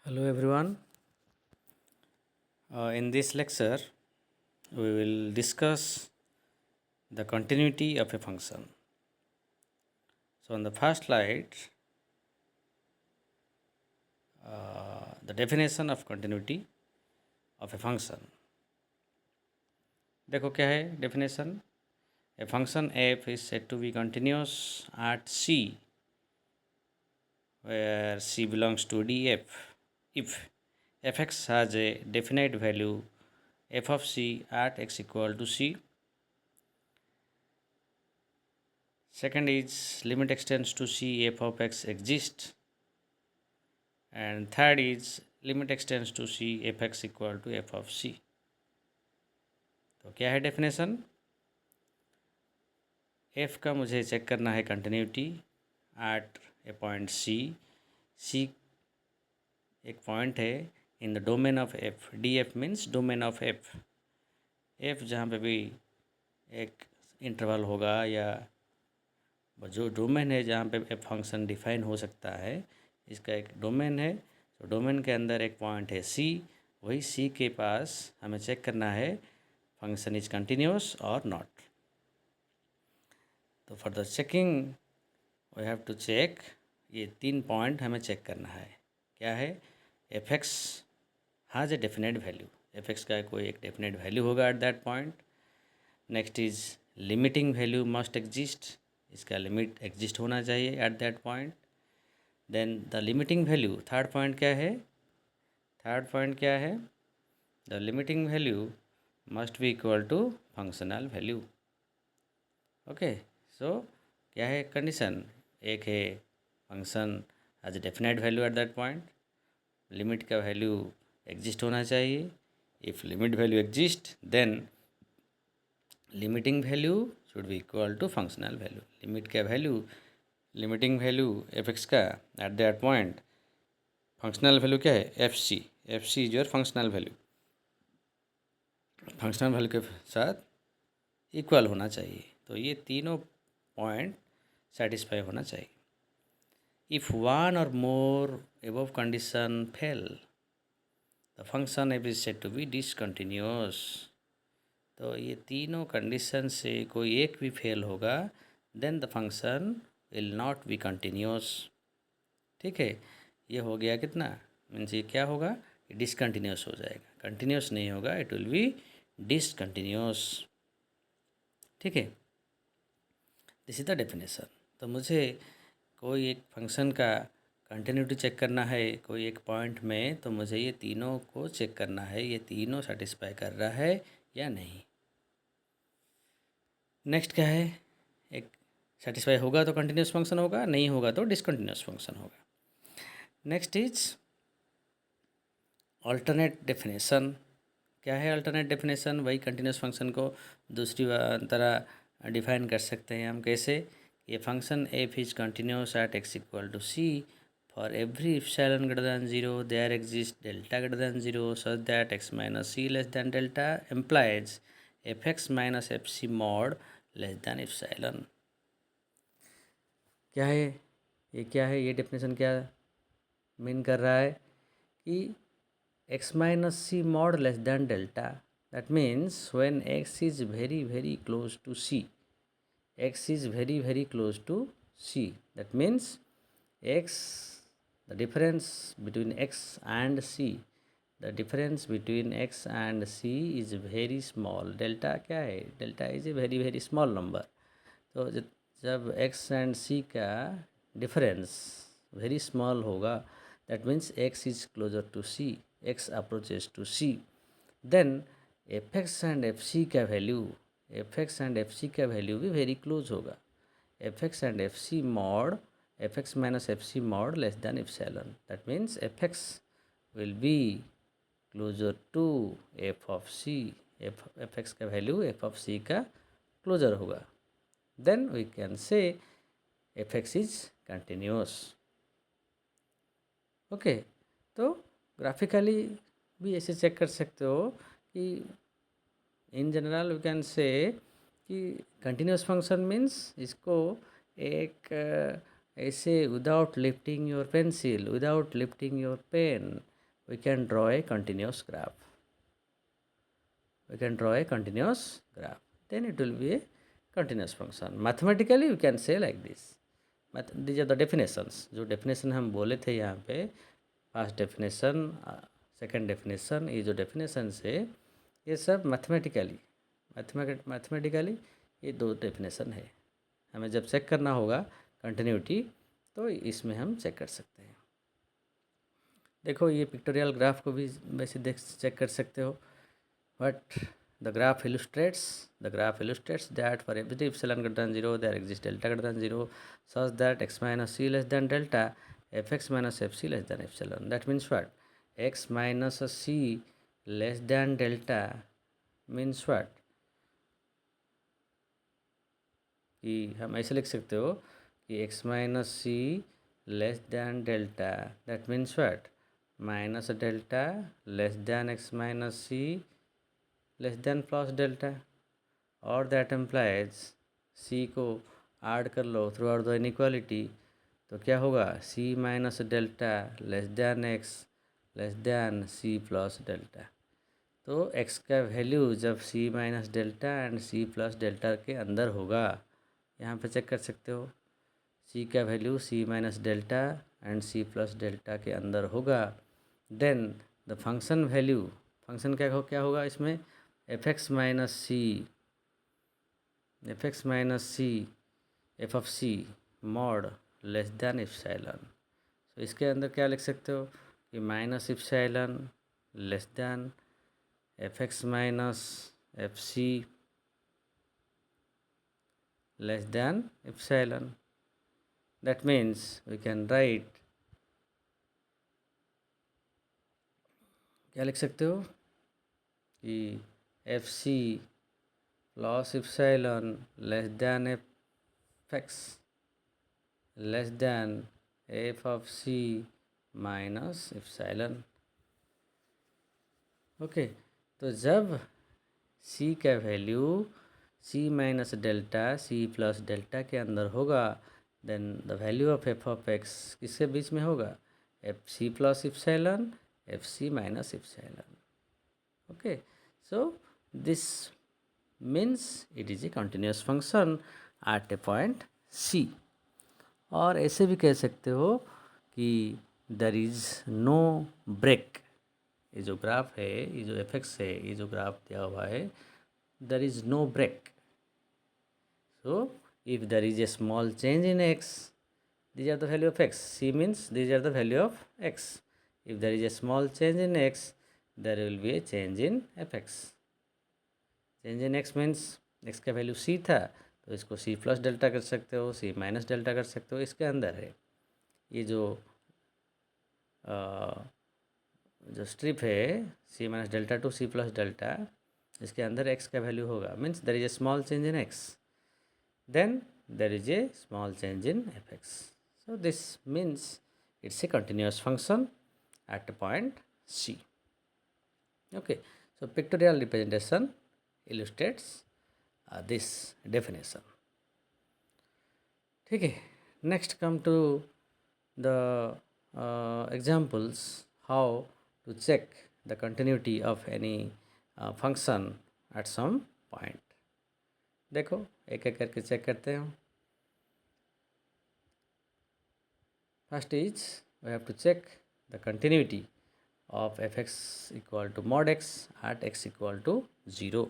Hello everyone. In this lecture, we will discuss the continuity of a function. So, on the first slide, the definition of continuity of a function. देखो क्या है definition? A function f is said to be continuous at C, where C belongs to df, if fx has a definite value f of C at x equal to C. Second is limit extends to C f of x exists, and third is limit extends to C f x equal to f of C. तो क्या है definition? f का मुझे check करना है continuity at a point C एक point है in the domain of f. D F means domain of f जहाँ पे भी एक इंटरवल होगा या जो डोमेन है जहाँ पे f फंक्शन डिफाइन हो सकता है, इसका एक डोमेन है. तो डोमेन के अंदर एक पॉइंट है c, वही c के पास हमें चेक करना है फंक्शन इज कंटिन्यूस और नॉट. तो for the checking we have to check, ये 3 पॉइंट हमें चेक करना है. क्या है? F X has a definite value. F X का कोई एक डेफिनेट वैल्यू होगा at that point. Next is limiting value must exist. इसका लिमिट एग्जिस्ट होना चाहिए at that point. Then the limiting value, third point क्या है? थर्ड पॉइंट क्या है? The limiting value must be equal to functional value. Okay, so क्या है condition? एक है function has a definite value at that point. Limit का value exist होना चाहिए. If limit value exist then limiting value should be equal to functional value. Limit का value, limiting value F X का at that point, functional value क्या है? F C. F C is your functional value. Functional value के साथ equal होना चाहिए. तो ये तीनों पॉइंट सेटिस्फाई होना चाहिए. If one or more above condition fail, the function F is said to be discontinuous. तो ये तीनों कंडीशन से कोई एक भी फेल होगा then the function will not be continuous. ठीक है, ये हो गया कितना? मीन्स ये क्या होगा? डिसकंटिन्यूअस हो जाएगा. कंटिन्यूअस नहीं होगा, इट विल बी डिसकंटिन्यूअस. ठीक है, दिस इज द डेफिनेशन. तो मुझे कोई एक फंक्शन का कंटिन्यूटी चेक करना है कोई एक पॉइंट में, तो मुझे ये तीनों को चेक करना है, ये तीनों सेटिस्फाई कर रहा है या नहीं. नेक्स्ट क्या है? एक सेटिस्फाई होगा तो कंटिन्यूस फंक्शन होगा, नहीं होगा तो डिसकंटिन्यूस फंक्शन होगा. Next is alternate definition. क्या है अल्टरनेट डेफिनेशन? वही कंटिन्यूस फंक्शन को दूसरी तरह डिफाइन कर सकते हैं हम. कैसे? ये function F is continuous at x equal to C for every epsilon greater than 0 there exist delta greater than 0 such that X minus C less than delta implies F x minus F C mod less than epsilon. क्या है ये? क्या है ये definition? क्या mean कर रहा है कि x minus c mod less than delta. That means when x is very very close to c, x is very very close to c, that means x, the difference between x and c, the difference between x and c is very small. delta क्या है? delta is a very very small number. तो जब x and c का difference very small होगा, that means x is closer to c, x approaches to c, then fx and fc का value, fx and fc का value भी very close होगा. fx and fc mod, fx minus fc mod less than epsilon, that means fx will be closer to f of c. fx का value f of c का closure होगा. then we can say fx is continuous. Okay, तो graphically भी ऐसे check कर सकते हो कि in general we can say कि कंटिन्यूस फंक्शन मीन्स इसको एक ऐसे without lifting your pencil, without lifting your pen, we can draw a continuous graph. We can draw a continuous graph. Then it will be a continuous function. Mathematically, we can say like this. These are the definitions. जो definition हम बोले थे यहाँ पे, first definition, second definition, ये जो definition है ये सब मैथमेटिकली ये दो डेफिनेशन है. हमें जब चेक करना होगा कंटिन्यूटी तो इसमें हम चेक कर सकते हैं. देखो ये पिक्टोरियल ग्राफ को भी वैसे चेक कर सकते हो. But the graph illustrates that for every epsilon greater than 0 there exists delta greater than 0 such that x minus c less than delta fx minus fc less than epsilon. That means what? X minus c less than delta means what? कि हम ऐसे लिख सकते हो कि x minus c less than delta, that means what? Minus delta less than x minus c less than plus delta, और that implies C को add कर लो थ्रू आउट द इनइक्वालिटी तो क्या होगा? C minus delta less than X less than C plus delta. तो X का value जब C minus delta and C plus delta के अंदर होगा, यहाँ पे चेक कर सकते हो, सी का value C minus delta and C plus delta के अंदर होगा, then the function value, function क्या होगा इसमें? F x minus c f of c mod less than epsilon. तो इसके अंदर क्या लिख सकते हो कि minus epsilon less than f x minus F c less than epsilon. That means we can write, क्या लिख सकते हो कि f C plus epsilon less than f X less than F of C minus epsilon. Okay, तो जब C का value C minus delta C plus delta के अंदर होगा, then the value of F of X किसके बीच में होगा? F C plus epsilon F C minus epsilon. Okay, so this means it is a continuous function at a point C. और ऐसे भी कह सकते हो कि there is no break. ये जो ग्राफ है, ये जो एफएक्स है, ये जो ग्राफ दिया हुआ है, there is no break. So if there is a small change in x, these are the value of x. C means these are the value of x. If there is a small change in x, there will be a change in fx. Change in x means x का value सी था तो इसको सी plus delta कर सकते हो, सी minus delta कर सकते हो. इसके अंदर है ये जो स्ट्रिप है C minus delta to C plus delta, इसके अंदर एक्स का वैल्यू होगा. Means there is a small change in X, then there is a small change in F X. So this means it's a continuous function at a point C. Okay, so pictorial representation illustrates this definition. ठीक है, next come to the examples how to check the continuity of any function at some point. देखो एक एक करके check करते हैं. First is we have to check the continuity of fx equal to mod x at x equal to 0.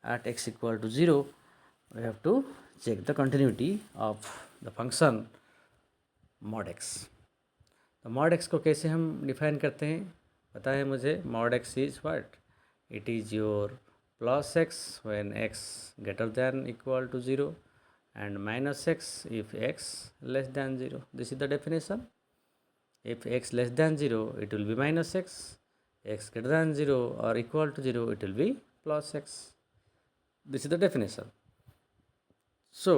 At x equal to 0, we have to check the continuity of the function mod x. तो mod x को कैसे हम define करते हैं पता है मुझे. mod x is what? It is your plus x when x greater than equal to 0 and minus x if x less than 0. This is the definition. If x less than 0, it will be minus x. X greater than 0 or equal to 0, it will be plus x. This is the definition. So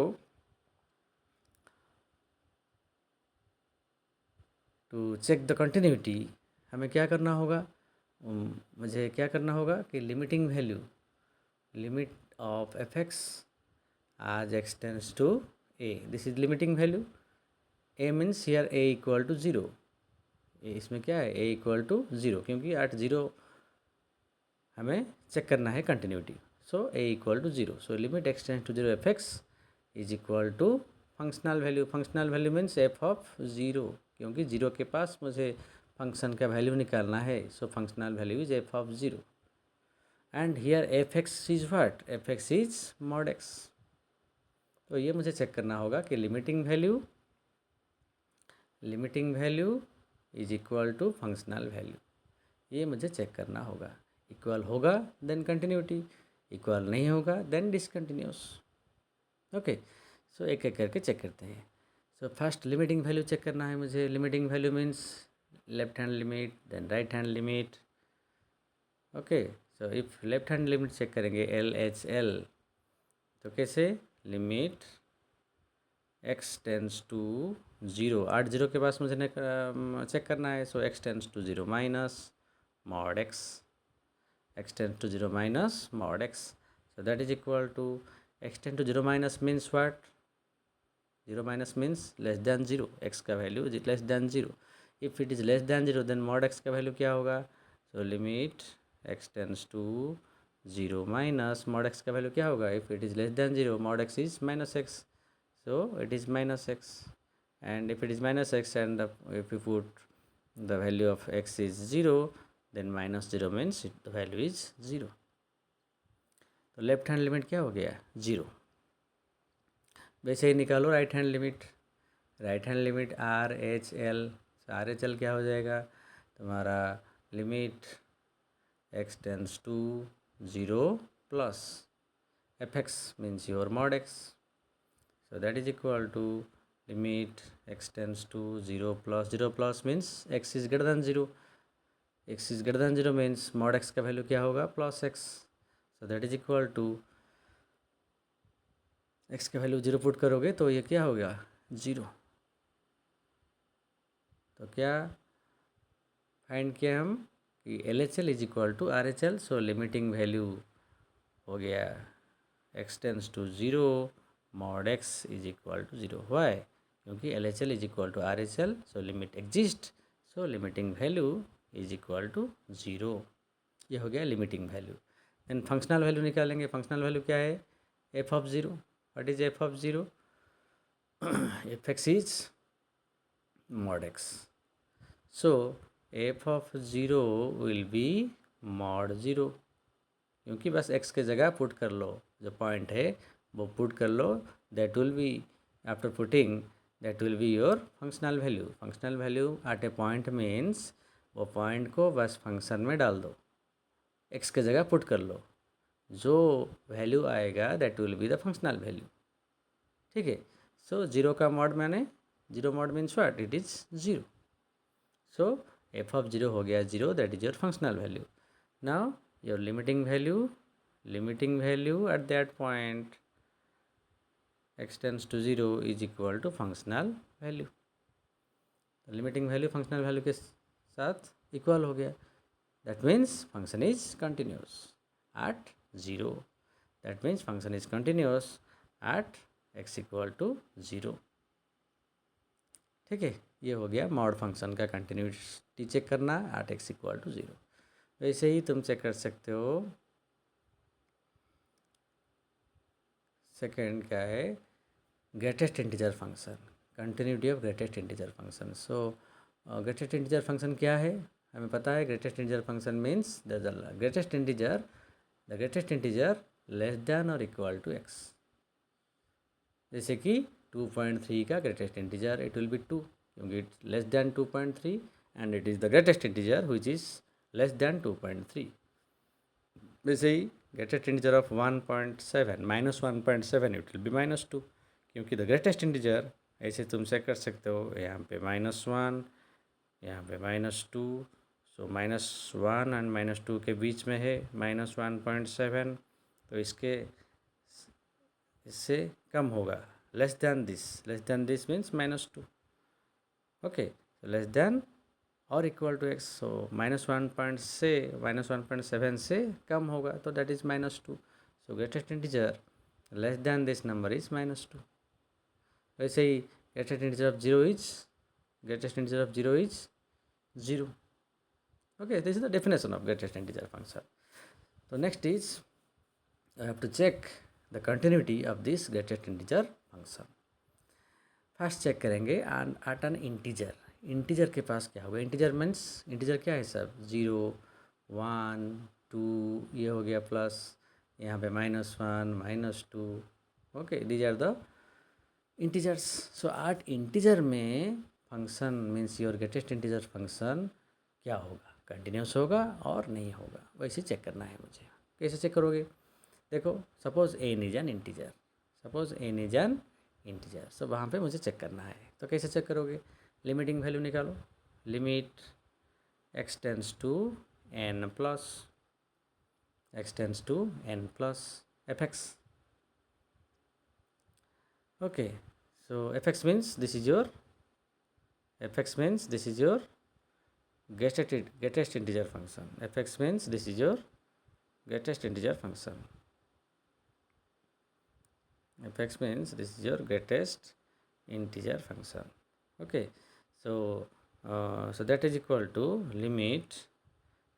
to check the continuity हमें क्या करना होगा? मुझे क्या करना होगा कि limiting value, limit of f x as x tends to a, this is limiting value. A means here a equal to 0. इसमें क्या है, ए इक्वल टू ज़ीरो, क्योंकि एट ज़ीरो हमें चेक करना है continuity. So a equal to zero. So limit x tends to zero f x is equal to functional value. Functional value means f of zero, क्योंकि zero के पास मुझे function का value निकालना है. So functional value is f of zero. And here f x is what, f x is mod x. तो ये मुझे चेक करना होगा कि limiting value is equal to functional value. ये मुझे चेक करना होगा. इक्वल होगा देन कंटिन्यूटी, इक्वल नहीं होगा देन डिसकंटिन्यूस. ओके, सो एक एक करके चेक करते हैं. So first limiting value check करना है मुझे. Limiting value means left hand limit then right hand limit. Okay, so if left hand limit check करेंगे एल एच एल, तो कैसे, limit x tends to zero. आठ zero के पास मुझे चेक करना है. So X tends to zero minus mod x, X tends to zero minus mod X. So that is equal to X tends to zero minus means what, zero minus means less than zero. X का value is less than zero. If it is less than zero then mod x का value क्या होगा. So limit x tends to zero minus mod x का value क्या होगा. If it is less than zero mod x is minus x. So it is minus x, and if it is minus x and if you put the value of x is 0, then minus 0 means the value is 0. तो left hand limit क्या हो गया, 0. वैसे ही निकालो right hand limit. Right hand limit R H L. R H L क्या हो जाएगा तुम्हारा, limit x tends to zero plus f x means your mod x. So that is equal to limit x tends to 0 plus means x is greater than 0. x is greater than 0 means mod x का value क्या होगा, plus x. So that is equal to x का value 0 put करोगे तो ये क्या हो गया, 0. तो क्या फाइंड किया हम कि L H L is equal to R H L. So limiting value हो गया x tends to 0 mod x is equal to 0. Why, क्योंकि L H L is equal to R H L. So limit exist. So limiting value is equal to 0. ये हो गया limiting value. Then functional value निकालेंगे. Functional value क्या है, f of zero. What is f of zero, f x is mod X. So f of zero will be mod zero, क्योंकि बस x के जगह पुट कर लो, जो पॉइंट है वो पुट कर लो. That will be, after putting that will be your functional value. Functional value at a point means वो पॉइंट को बस फंक्शन में डाल दो, x के जगह पुट कर लो. जो वैल्यू आएगा that will be the functional value. ठीक है. सो ज़ीरो का मॉड मैंने, zero mod means what, it is zero. So f of zero हो गया 0, that is your functional value. Now your limiting value at that point x tends to 0 is equal to functional value. Limiting value functional value के साथ equal हो गया. That means function is continuous at 0. That means function is continuous at x equal to 0. ठीक है, ये हो गया mod function का कंटिन्यूटी चेक करना एट x इक्वल टू 0. वैसे ही तुम चेक कर सकते हो. सेकेंड क्या है, greatest integer function, continuity of greatest integer function. So greatest integer function क्या है, हमें पता है. Greatest integer function means the greatest integer less than और इक्वल टू x. जैसे कि 2.3 का greatest integer it will be 2, क्योंकि it less than 2.3 and it is the greatest integer which is less than 2.3. वैसे ही greatest integer of 1.7 minus 1.7 it will B minus 2, क्योंकि the greatest integer ऐसे तुम check कर सकते हो. यहाँ पे -1, यहाँ पे -2. सो -1 एंड -2 के बीच में है -1.7. तो इससे कम होगा, less than this means -2. Okay, so less than और इक्वल टू x. सो -1.7 से कम होगा तो that is -2. So greatest integer less than this number is -2. वैसे ही greatest integer of 0 is 0. Okay, this is the definition of greatest integer function. So next is I have to check the continuity of this greatest integer function. First check करेंगे at an integer. Integer के पास क्या होगा? Integer means integer क्या है sir? 0, 1, 2, ये हो गया प्लस, यहाँ पे -1, -2. Okay, these are the integers. So at integer में function means your greatest integer function क्या होगा? कंटिन्यूस होगा और नहीं होगा, वैसे चेक करना है मुझे. कैसे चेक करोगे? देखो, suppose n is an integer, suppose n is an integer. So वहाँ पे मुझे चेक करना है. तो कैसे चेक करोगे? लिमिटिंग वैल्यू निकालो. Limit x tends to n plus x tends to n plus fx. Okay, so fx means this is your greatest integer function. fx means this is your greatest integer function. fx means this is your greatest integer function. Okay, so so that is equal to limit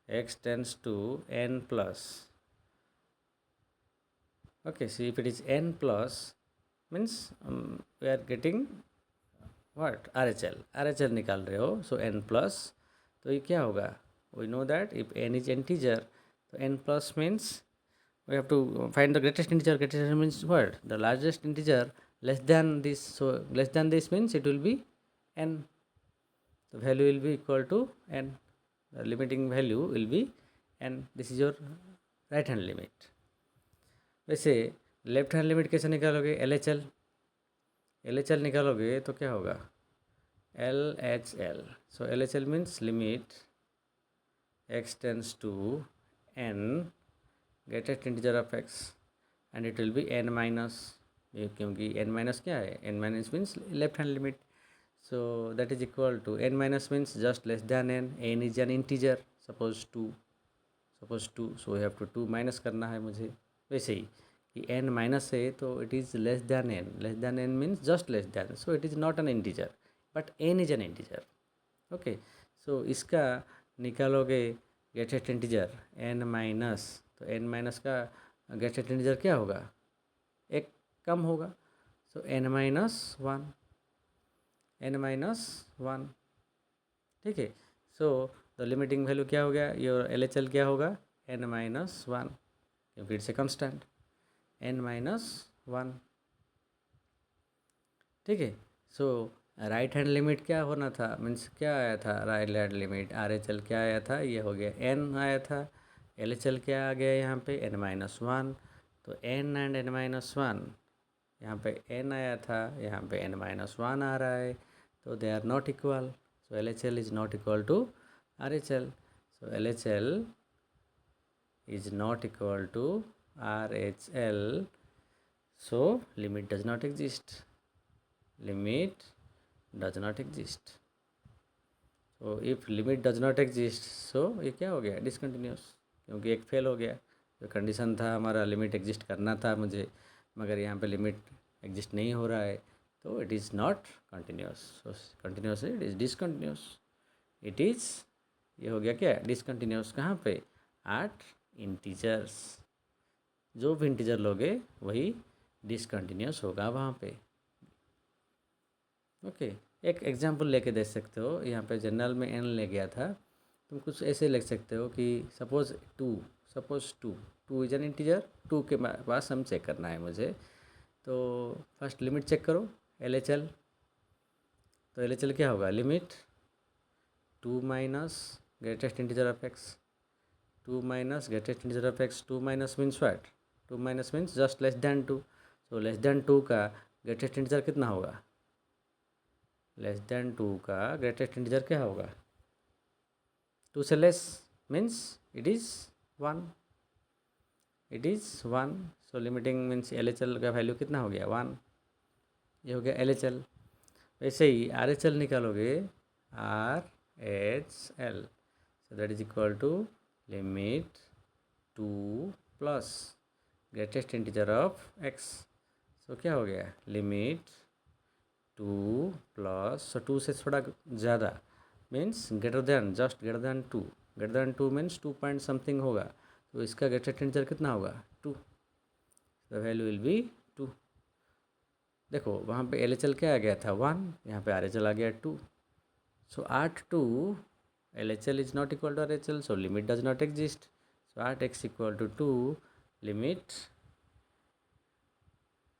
x tends to n plus. Okay, so if it is n plus means we are getting what? RHL निकाल रहे हो. so n plus, तो ये क्या होगा? we know that if n is integer, तो n plus means we have to find the greatest integer. Greatest integer means what? The largest integer less than this. So less than this means it will be n. The value will be equal to n. The limiting value will be n. This is your right hand limit. वैसे left hand limit कैसे निकालोगे? LHL निकालोगे तो क्या होगा? LHL. So LHL means limit x tends to n greatest integer of x and it will be n minus, क्योंकि n minus क्या है? n minus means left hand limit. So that is equal to n minus means just less than n is an integer, suppose 2. So we have to 2 minus करना है मुझे. वैसे ही कि n minus है तो it is less than n means just less than, so it is not an integer but n is an integer. Okay, so इसका निकालोगे greatest integer n minus, तो n माइनस का ग्रेटेस्ट इंटीजर क्या होगा? एक कम होगा. सो n माइनस 1. ठीक है. सो द लिमिटिंग वैल्यू क्या हो गया? योर LHL क्या होगा? n माइनस 1, क्योंकि it's a constant. n minus 1. ठीक है. सो राइट हैंड लिमिट क्या होना था? मीन्स क्या आया था? राइट हैंड लिमिट RHL क्या आया था? ये हो गया n आया था. LHL क्या आ गया यहाँ पे? n minus 1. तो n एंड n माइनस 1, यहाँ पे n आया था, यहाँ पे n माइनस 1 आ रहा है, तो they are not equal. So LHL is not equal to RHL. So LHL is not equal to RHL. So limit does not exist. So if limit does not exist, so ये क्या हो गया? Discontinuous, क्योंकि एक fail हो गया. जो condition था हमारा लिमिट एग्जिस्ट करना था मुझे, मगर यहाँ पे लिमिट एग्जिस्ट नहीं हो रहा है, तो it is not continuous. So continuous है, इट इज़ डिसकंटिन्यूस. ये हो गया क्या? डिसकंटिन्यूस. कहाँ पे? At integers. जो भी इंटीजर लोगे वही डिसकंटिन्यूस होगा वहाँ पे. ओके, एक एग्जांपल लेके दे सकते हो. यहाँ पे जनरल में n ले गया था, तुम कुछ ऐसे लिख सकते हो कि suppose two is an integer. 2 के पास हम चेक करना है मुझे. तो फर्स्ट लिमिट चेक करो LHL. तो LHL क्या होगा? Limit 2 minus greatest integer of x. 2 minus greatest integer of x. 2 minus means what? 2 minus means just less then 2. So less than 2 का ग्रेटेस्ट इंटीजर कितना होगा? लेस देन 2 का greatest integer क्या होगा? 2 से less means it is 1. So limiting means LHL का value कितना हो गया? 1. ये हो गया LHL. वैसे ही RHL निकालोगे, RHL. So that is equal to limit 2 plus greatest integer of x. So क्या हो गया? लिमिट 2 प्लस, सो 2 से थोड़ा ज़्यादा means greater than, just greater then 2, greater than 2 means 2 point something होगा, तो इसका ग्रेटेस्ट इंटीजर कितना होगा 2, द वैल्यू विल बी 2। देखो वहाँ पे LHL क्या आ गया था 1, यहाँ पे RHL आ गया 2, so at 2 LHL is not equal to RHL, so limit does not exist, so at x equal to 2 limit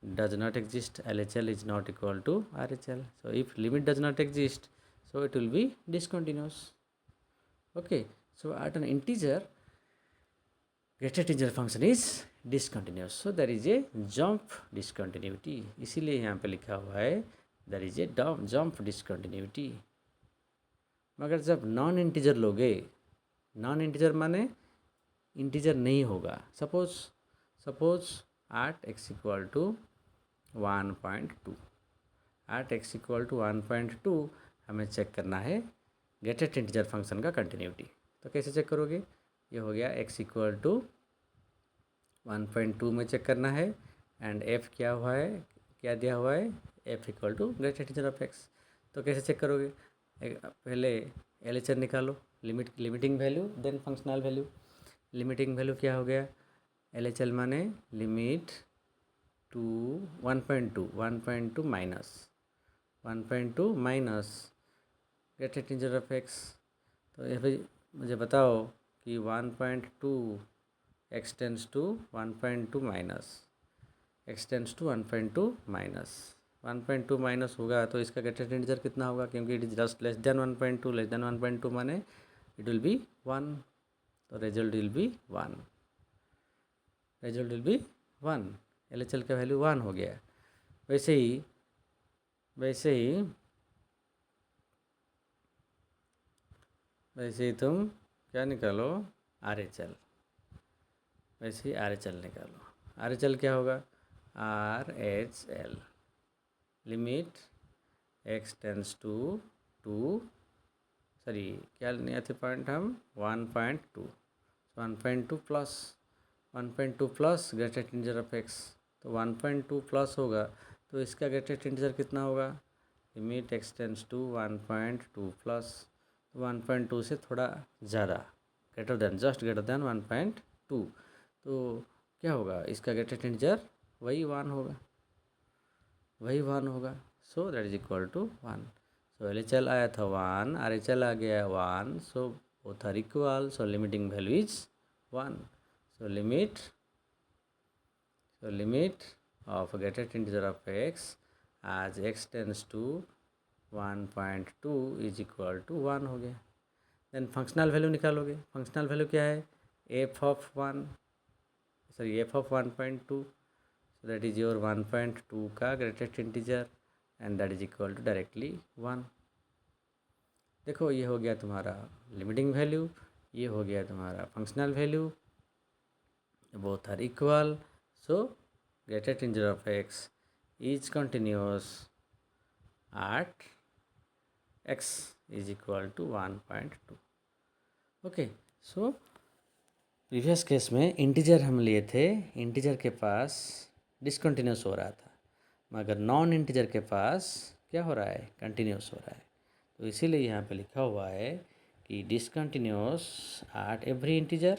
does not exist, LHL is not equal to RHL, so if limit does not exist, so it will be discontinuous. Okay, so at an integer greatest integer function is discontinuous, so there is a jump discontinuity, इसीलिए यहाँ पे लिखा हुआ है there is a jump discontinuity। मगर जब non integer लोगे, non integer माने इंटीजर नहीं होगा, suppose at x equal to 1.2, at x equal to 1.2 हमें चेक करना है ग्रेटेस्ट इंटीजर फंक्शन का कंटिन्यूटी। तो कैसे चेक करोगे, ये हो गया x इक्वल टू 1.2 में चेक करना है, एंड f क्या हुआ है, क्या दिया हुआ है, f equal to greatest integer of x। तो कैसे चेक करोगे, पहले LHR निकालो, limiting value then functional value. Limiting value क्या हो गया, LHL माने limit to 1.2 minus 1.2 minus greatest integer of x। तो ये भाई मुझे बताओ कि 1.2 x tends to 1.2 minus x tends to 1.2 minus 1.2 minus होगा तो इसका ग्रेटेस्ट इंटीजर कितना होगा, क्योंकि it is just less then 1.2, less than 1.2 माने इट विल बी 1, तो result will be 1, result will be 1, LHL का वैल्यू 1 हो गया। वैसे ही तुम क्या निकालो RHL, वैसे ही RHL निकालो। RHL क्या होगा, RHL limit x tends to 2, sorry क्या लेने आते पॉइंट हम 1.2, 1.2 plus 1.2 plus greatest integer of x, तो 1.2 प्लस होगा तो इसका ग्रेटेस्ट इंटीजर कितना होगा, limit x tends to 1.2 plus 1.2 से थोड़ा ज़्यादा, greater than, just greater than 1.2, तो क्या होगा, इसका ग्रेटेस्ट इंटीजर वही 1 होगा, so that is equal to 1। So LHL आया था 1, RHL आ गया 1, सो both are equal, so limiting value is 1। So limit of greatest integer of x as x tends to 1.2 is equal to 1 हो गया। देन फंक्शनल वैल्यू निकालोगे, functional value क्या है, f of 1.2, so that is your 1.2 का greatest integer and that is equal to directly 1। देखो ये हो गया तुम्हारा लिमिटिंग वैल्यू, ये हो गया तुम्हारा functional value, both are equal, so greatest integer of x is continuous at x is equal to 1.2। Okay, so previous case में इंटीजर हम लिए थे, इंटीजर के पास डिसकंटिन्यूस हो रहा था, मगर नॉन इंटीजर के पास क्या हो रहा है, कंटिन्यूस हो रहा है। तो इसीलिए यहाँ पे लिखा हुआ है कि discontinuous at every integer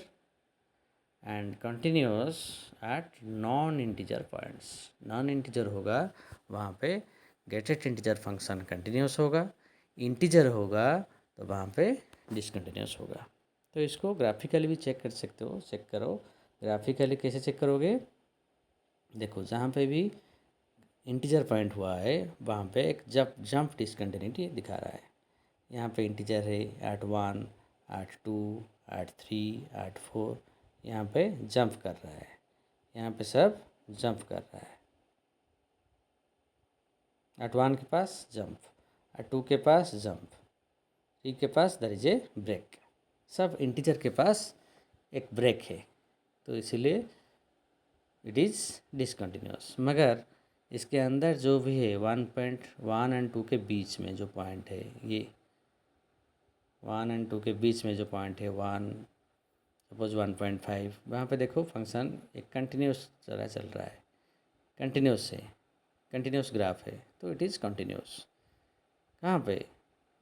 and continuous at non integer points. Non integer होगा वहाँ पे ग्रेटेस्ट इंटीजर फंक्शन कंटिन्यूस होगा, इंटीजर होगा तो वहाँ पे डिसकंटिन्यूस होगा। तो इसको ग्राफिकली भी चेक कर सकते हो, चेक करो ग्राफिकली कैसे चेक करोगे, देखो जहाँ पे भी इंटीजर पॉइंट हुआ है वहाँ पे एक जंप डिसकंटिन्यूटी दिखा रहा है। यहाँ पे इंटीजर है एट 1, एट 2, एट 3, एट 4, यहाँ पे जंप कर रहा है, यहाँ पे सब जंप कर रहा है। एट 1 के पास जंप, एट 2 के पास जंप, 3 के पास देयर इज ए ब्रेक, सब इंटीजर के पास एक ब्रेक है, तो इसीलिए इट इज़ डिसकंटिन्यूस। मगर इसके अंदर जो भी है 1.1 एंड 2 के बीच में जो पॉइंट है, ये 1 एंड 2 के बीच में जो पॉइंट है 1, सपोज 1.5, वहाँ पे देखो फंक्शन एक कंटिन्यूस तरह चल रहा है, कंटिन्यूस है, कंटिन्यूस ग्राफ है, तो इट इज़ कंटिन्यूस। कहाँ पे,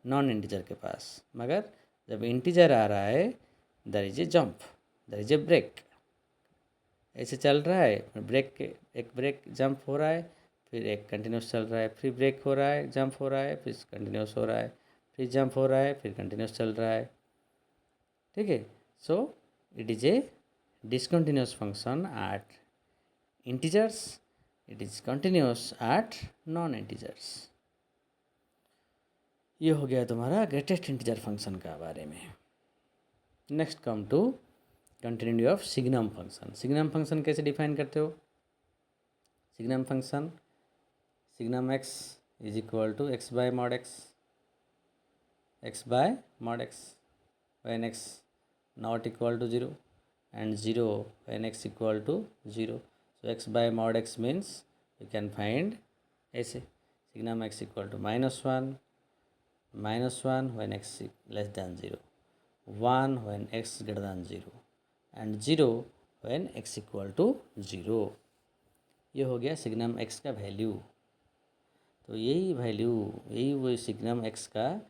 नॉन इंटीजर के पास। मगर जब इंटीजर आ रहा है there is a jump, there is a break. ऐसे चल रहा है, ब्रेक के एक ब्रेक जंप हो रहा है, फिर एक कंटिन्यूस चल रहा है, फिर ब्रेक हो रहा है, जंप हो रहा है, फिर कंटिन्यूस हो रहा है, फिर जंप हो रहा है, फिर कंटिन्यूस चल रहा है। ठीक है, so it is a discontinuous function at integers, it is continuous at non integers. ये हो गया तुम्हारा ग्रेटेस्ट इंटीजर फंक्शन का बारे में। Next come to continuity of signum function. Signum function कैसे डिफाइन करते हो? Signum function, signum x is equal to x by mod x, x by mod x when x not equal to 0 and 0 when x equal to 0. So x by mod x means you can find ऐसे signum x equal to -1 when x less than 0, 1 when x greater than 0 and 0 when x equal to 0. ये हो गया signum x का value. तो यही value, यही वो signum x का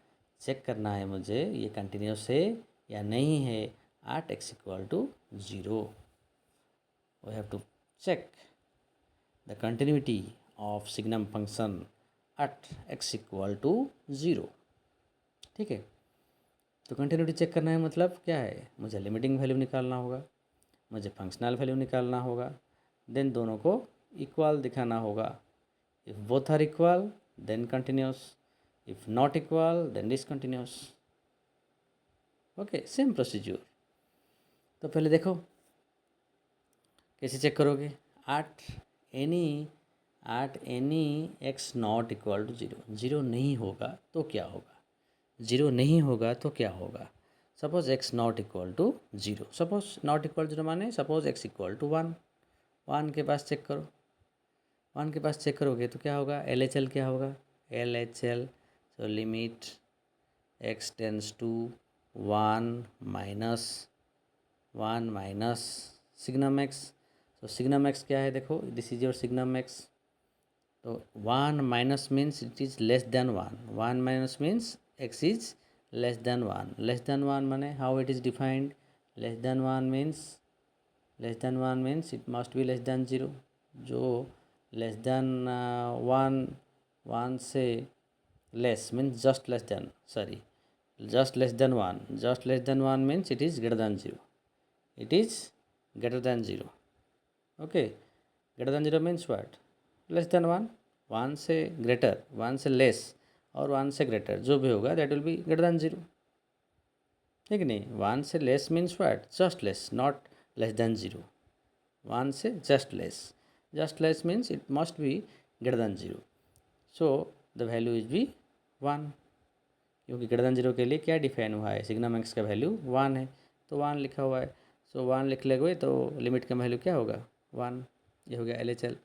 चेक करना है मुझे, ये कंटिन्यूस है या नहीं है at x equal to 0। We have to check the continuity of signum function at x equal to 0। ठीक है, तो कंटिन्यूटी चेक करना है मतलब क्या है? मुझे लिमिटिंग वैल्यू निकालना होगा, मुझे फंक्शनल वैल्यू निकालना होगा, देन दोनों को इक्वल दिखाना होगा। If both are equal then continuous, if not equal then discontinuous. Okay, same procedure. तो पहले देखो कैसे चेक करोगे। At any x not equal to 0, 0 नहीं होगा तो क्या होगा? 0 नहीं होगा तो क्या होगा? Suppose x not equal to 0, suppose not equal 0 माने सपोज एक्स इक्वल टू 1, 1 के पास चेक करो। 1 के पास चेक करोगे तो क्या होगा? LHL क्या होगा? LHL, so limit x tends to 1 minus signum x. तो सिग्नम एक्स क्या है? देखो this is your signum x. तो 1 minus means it is less than 1, 1 minus means x is less than 1। Less than 1 माने how it is defined? Less than 1 means it must be less than 0। जो less than 1 से less means just less than, sorry, just less than 1, just less than 1 means it is greater than 0, it is greater than 0. Okay, greater than 0 means what? Less than 1, 1 से greater, 1 से less और 1 से greater जो भी होगा that will be greater than 0, ठीक नहीं? 1 से less means what? Just less, not less than 0. 1 से just less means it must be greater than 0. So the value is be 1, क्योंकि ग्रेटर देन 0 के लिए क्या डिफाइन हुआ है? सिग्नम एक्स का वैल्यू 1 है, तो 1 लिखा हुआ है। सो 1 लिख लेंगे तो लिमिट का वैल्यू क्या होगा? 1। ये हो गया LHL।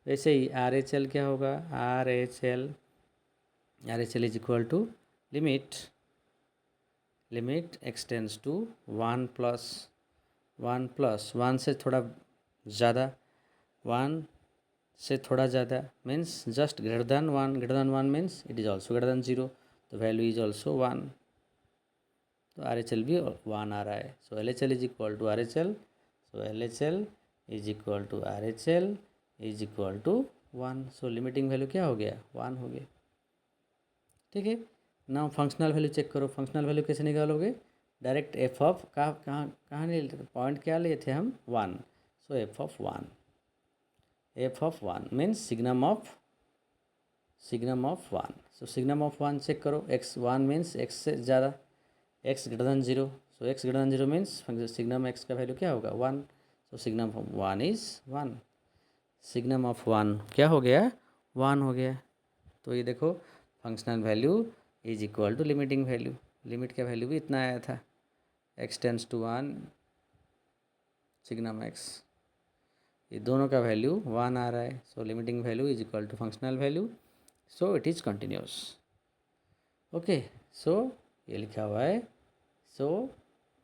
वैसे ही RHL क्या होगा? RHL is equal to limit x tends to 1 plus 1 से थोड़ा ज़्यादा, 1 से थोड़ा ज़्यादा means just greater than 1 means it is also greater than 0, तो वैल्यू इज ऑल्सो 1। तो RHL भी 1 आ रहा है। So LHL is equal to RHL, so LHL is equal to RHL is equal to 1। So limiting value क्या हो गया? 1 हो गया। ठीक है, नाउ फंक्शनल वैल्यू चेक करो। फंक्शनल वैल्यू कैसे निकालोगे? डायरेक्ट एफ ऑफ कहाँ नहीं लेते, पॉइंट क्या लिए थे हम? 1। So f of 1 means signum of 1। So signum of 1 check करो। x 1 मीन्स x से ज़्यादा, x greater than 0। So x greater than 0 means signum x का वैल्यू क्या होगा? 1। So signum of 1 is 1। Signum of 1 क्या हो गया? 1 हो गया। तो ये देखो functional value is equal to limiting value. Limit का वैल्यू भी इतना आया था, x tends to 1 signum x, ये दोनों का वैल्यू 1 आ रहा है। So limiting value is equal to functional value, so it is continuous. Okay, so ये लिखा हुआ है, so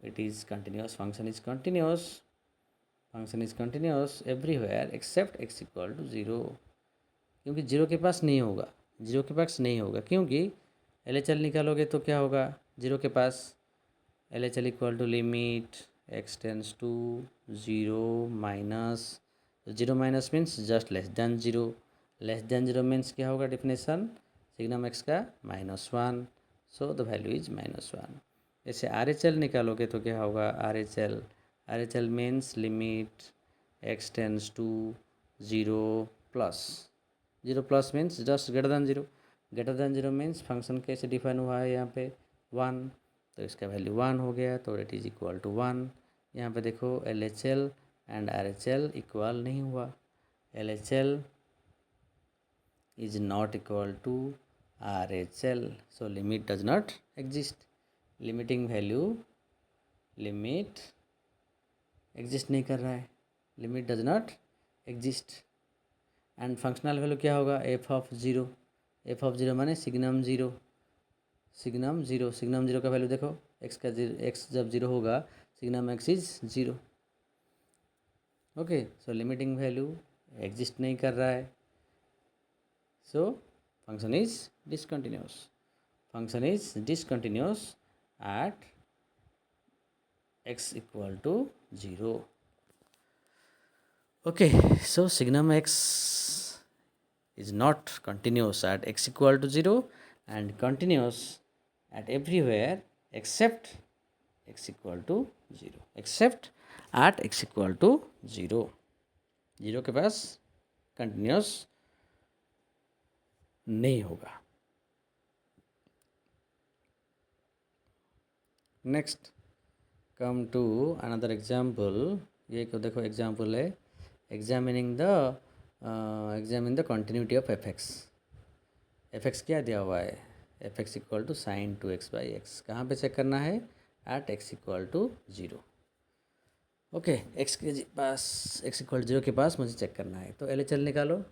it is continuous, function is continuous everywhere except x equal to 0। क्योंकि 0 के पास नहीं होगा, क्योंकि LHL निकालोगे तो क्या होगा, जीरो के पास LHL equal to limit x tends to zero minus, zero minus means just less than zero, less than zero means क्या होगा डेफिनेशन, सिग्नम x का -1, सो द वैल्यू इज -1। जैसे RHL निकालोगे तो क्या होगा, RHL means limit x tends to zero plus, zero plus means just greater than zero means function कैसे define हुआ है यहाँ पे 1, तो इसका वैल्यू 1 हो गया, तो इट इज़ इक्वल टू 1। यहाँ पे देखो LHL एंड RHL इक्वल नहीं हुआ, LHL is not equal to RHL, so limit does not exist, limiting value limit exist नहीं कर रहा है, limit does not exist. And functional value क्या होगा, एफ ऑफ ज़ीरो माने सिग्नम ज़ीरो का वैल्यू देखो, एक्स जब ज़ीरो होगा signum x is zero. Okay, so limiting value exist नहीं कर रहा है, so function is discontinuous at x equal to zero. Okay, so signum x is not continuous at x equal to 0 and continuous at everywhere except x equal to 0, except at x equal to 0, zero के पास continuous नहीं होगा। Next come to another example, ये देखो example है, examine the continuity of f x क्या दिया हुआ है, F x equal to sine 2x by x, कहाँ पे चेक करना है, at x equal to zero. Okay, x equal zero के पास मुझे चेक करना है, तो LHL निकालो,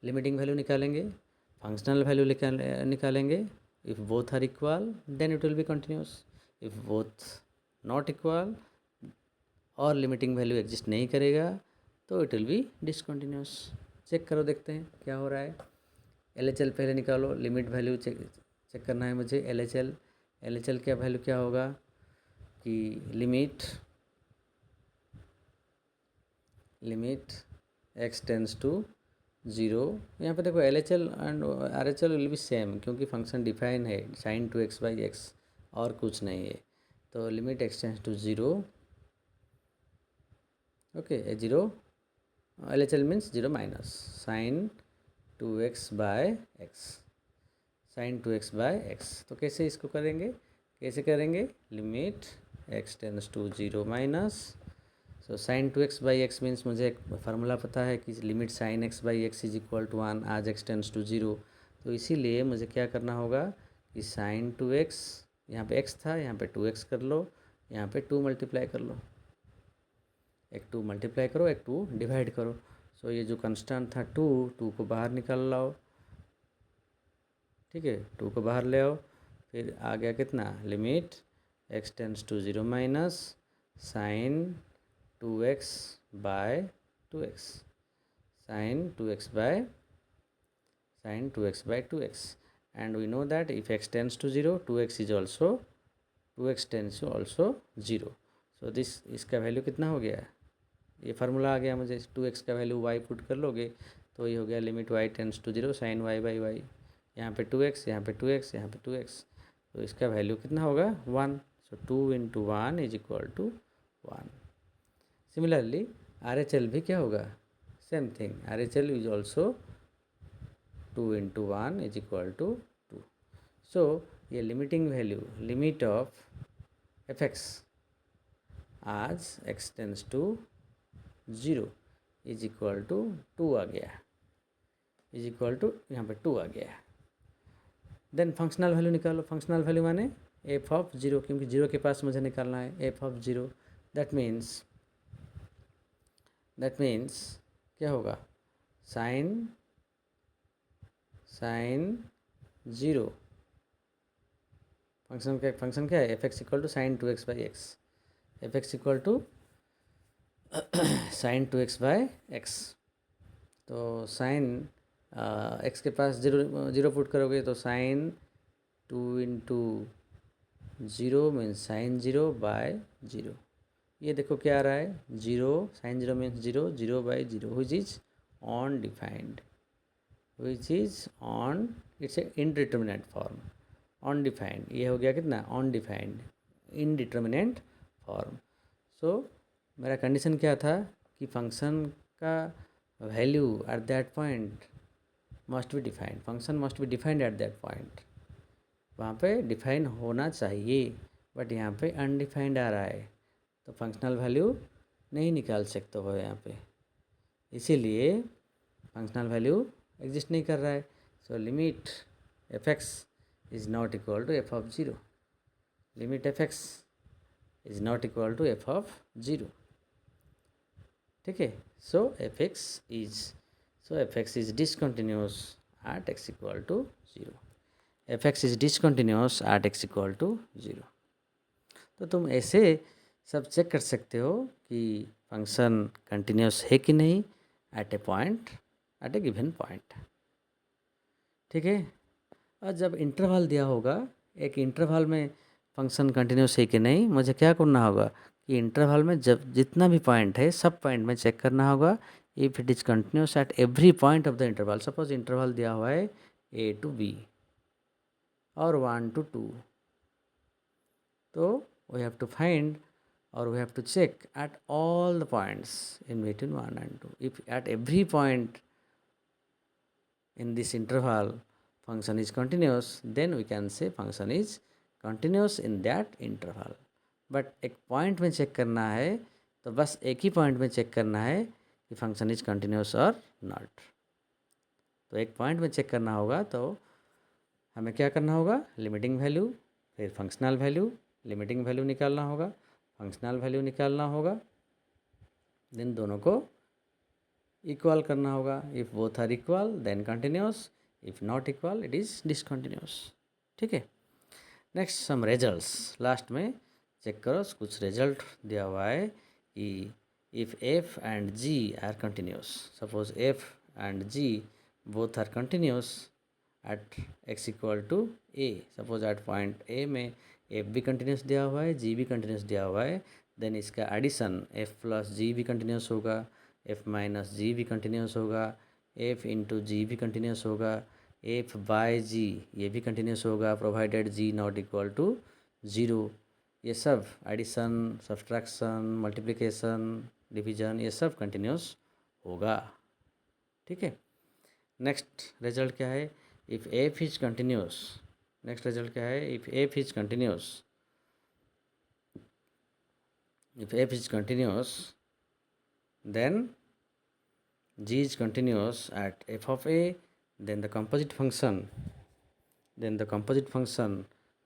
लिमिटिंग वैल्यू निकालेंगे, फंक्शनल वैल्यू निकालेंगे, if both are equal then it will be continuous, if both not equal और लिमिटिंग वैल्यू एग्जिस्ट नहीं करेगा तो it will be discontinuous. Check करो, देखते हैं क्या हो रहा है। LHL पहले निकालो, लिमिट वैल्यू चेक करना है मुझे, LHL क्या वैल्यू क्या होगा कि limit x tends to zero, यहाँ पे देखो LHL and RHL will be same क्योंकि फंक्शन डिफाइन है साइन 2x बाई एक्स और कुछ नहीं है, तो limit x tends to zero, okay zero, LHL means zero minus sine 2x by x, तो कैसे इसको करेंगे, limit x tends to zero minus, so sine 2x by x means मुझे एक फार्मूला पता है कि limit sign x by x is equal to 1 आज x टेंस टू ज़ीरो, तो इसीलिए मुझे क्या करना होगा कि साइन 2x, यहाँ पे x था, यहाँ पे 2x कर लो, यहाँ पे 2 मल्टीप्लाई कर लो, एक 2 मल्टीप्लाई करो, एक 2 डिवाइड करो, सो ये जो कंस्टेंट था 2 को बाहर निकाल लाओ, ठीक है, 2 को बाहर ले आओ, फिर आ गया कितना, limit x tends to zero minus sine 2x by 2x, sine 2x by 2x, and we know that if x tends to zero 2x tends also zero, so this, इसका वैल्यू कितना हो गया, ये फार्मूला आ गया मुझे, 2x का value y put कर लोगे तो ये हो गया limit y tends to zero sine y by y, यहाँ पे 2x, यहाँ पे 2x, यहाँ पे 2x, तो इसका वैल्यू कितना होगा 1, so 2 into 1 is equal to 1। Similarly RHL भी क्या होगा, same thing, RHL is also 2 into 1 is equal to 2, सो ये limiting value, limit of f x as x tends to zero is equal to 2 आ गया, is equal to यहाँ पे 2 आ गया। देन फंक्शनल वैल्यू निकालो, फंक्शनल वैल्यू माने एफ ऑफ ज़ीरो, क्योंकि ज़ीरो के पास मुझे निकालना है f of zero, that means क्या होगा, साइन ज़ीरो, फंक्शन क्या है, F x equal to sine 2x by x, f x equal to sine 2x by x, तो साइन एक्स के पास ज़ीरो पुट करोगे तो sine 2 into 0 means sine 0 by 0। ये देखो क्या आ रहा है, 0 sine 0 means 0, 0 by 0 which is undefined, which is on, it's a indeterminate form. On defined ये हो गया कितना, ऑन डिफाइंड इनडिटर्मिनेट फॉर्म। सो मेरा कंडीशन क्या था कि फंक्शन का value at that point must be defined, function must be defined at that point, वहाँ पे डिफाइन होना चाहिए, बट यहाँ पे अनडिफाइंड आ रहा है, तो फंक्शनल वैल्यू नहीं निकाल सकते हो यहाँ पे, इसीलिए फंक्शनल वैल्यू एग्जिस्ट नहीं कर रहा है। So limit f x is not equal to f of zero, limit f x is not equal to f of zero, ठीक है। So f x is discontinuous at x equal to zero, f x is discontinuous at x equal to zero. तो तुम ऐसे सब check कर सकते हो कि फंक्शन कंटिन्यूस है कि नहीं eight a point, eight A given point, ठीक है। और जब इंटरवल दिया होगा, एक इंटरवल में फंक्शन कंटिन्यूस है कि नहीं, मुझे क्या करना होगा कि इंटरवल में जब जितना भी पॉइंट है सब पॉइंट में चेक करना होगा if it is continuous at every point of the interval. Suppose interval दिया हुआ है ए टू बी और 1 to 2, तो we have to find or we have to check at all the points in between 1 and 2. If at every point in this interval function is continuous, then we can say function is continuous in that interval. But एक point में check करना है, तो बस एक ही point में check करना है कि फंक्शन इज कंटिन्यूस और नॉट। तो एक पॉइंट में चेक करना होगा, तो हमें क्या करना होगा, लिमिटिंग वैल्यू फिर फंक्शनल वैल्यू, लिमिटिंग वैल्यू निकालना होगा, फंक्शनल वैल्यू निकालना होगा, देन दोनों को इक्वल करना होगा। If both are equal then continuous, if not equal it is discontinuous, ठीक है। नेक्स्ट सम रिजल्ट्स, लास्ट में चेक करो, कुछ रिजल्ट दिया हुआ है कि if f and g are continuous, suppose f and g both are continuous at x equal to a, suppose at point a में एफ भी कंटिन्यूस दिया हुआ है, जी भी कंटिन्यूस दिया हुआ है, देन इसका एडिशन एफ प्लस जी भी कंटिन्यूस होगा, एफ माइनस जी भी कंटिन्यूस होगा, एफ इंटू जी भी कंटिन्यूस होगा, एफ बाय जी ये भी कंटिन्यूस होगा, provided g not equal to zero. ये सब एडिशन, सब्सट्रैक्शन, मल्टीप्लिकेशन, डिवीजन, ये सब कंटिन्यूस होगा, ठीक है। नेक्स्ट रिजल्ट क्या है, if F is continuous, next result क्या है, if F is continuous, if f is continuous then g is continuous at f of a, then the composite function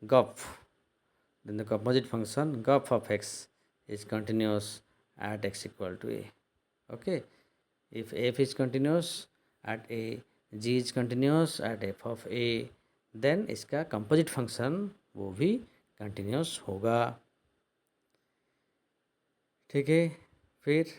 gup, then the composite function gup of x is continuous at x equal to a, okay। if f is continuous at a, g is continuous at f of a, then इसका composite function वो भी continuous होगा, ठीक है। फिर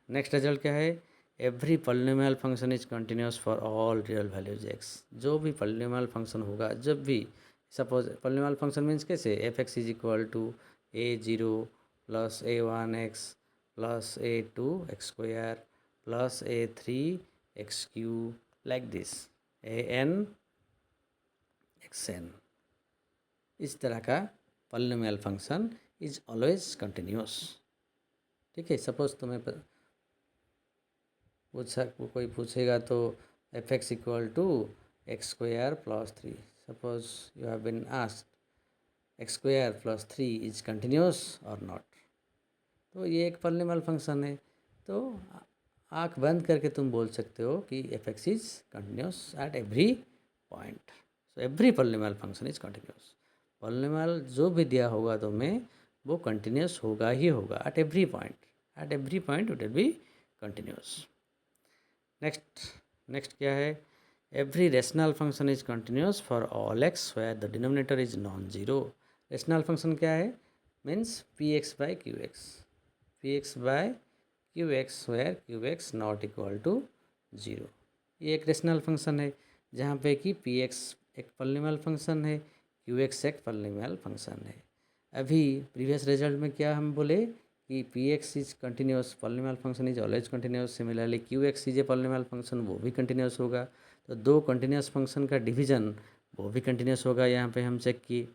next result क्या है, every polynomial function is continuous for all real values x. जो भी पॉलिनोमियल फंक्शन होगा, जब भी सपोज पॉलिनोमियल फंक्शन मीन्स कैसे, f x is equal to a zero plus a one x plus a two x square plus a three x cube, like this, a n x n, इस तरह का polynomial function is always continuous, ठीक है। सपोज तुम्हें कोई पूछेगा तो f x equal to x square plus three, suppose you have been asked x square plus three is continuous और नॉट, तो ये एक पॉलिनोमियल फंक्शन है, तो आँख बंद करके तुम बोल सकते हो कि F x is continuous at every point. So every polynomial function is continuous, polynomial जो भी दिया होगा तुम्हें वो कंटिन्यूस होगा ही होगा at every point, at every point it will be continuous। next क्या है, every rational function is continuous for all x where the denominator is non-zero। rational function क्या है, means px by qx, px by qx where qx not equal to 0। ये एक rational function है जहाँ पे कि px एक पॉलिनोमियल फंक्शन है, क्यू एक्स एक पॉलिनोमियल फंक्शन है। अभी प्रीवियस रिजल्ट में क्या हम बोले कि P x is continuous, polynomial function is always continuous. Similarly Q x is a polynomial function, वो भी कंटिन्यूस होगा। तो दो कंटिन्यूस फंक्शन का डिवीजन वो भी कंटिन्यूस होगा, यहाँ पे हम चेक किए।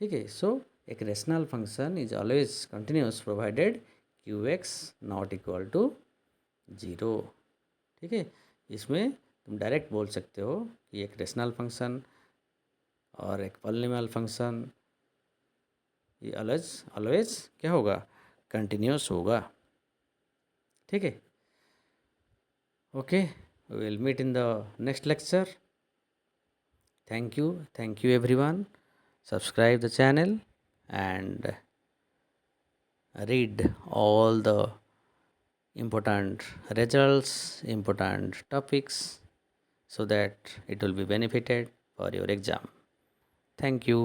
ठीक है, सो एक rational function is always continuous provided q x not equal to 0। ठीक है, इसमें तुम डायरेक्ट बोल सकते हो कि एक रेशनल फंक्शन और एक पॉलिनोमियल फंक्शन ये ऑलवेज ऑलवेज क्या होगा, कंटिन्यूस होगा। ठीक है, okay, we will meet in the next lecture. Thank you everyone. Subscribe the channel and read all the important results, important topics, so that it will be benefited for your exam. Thank you.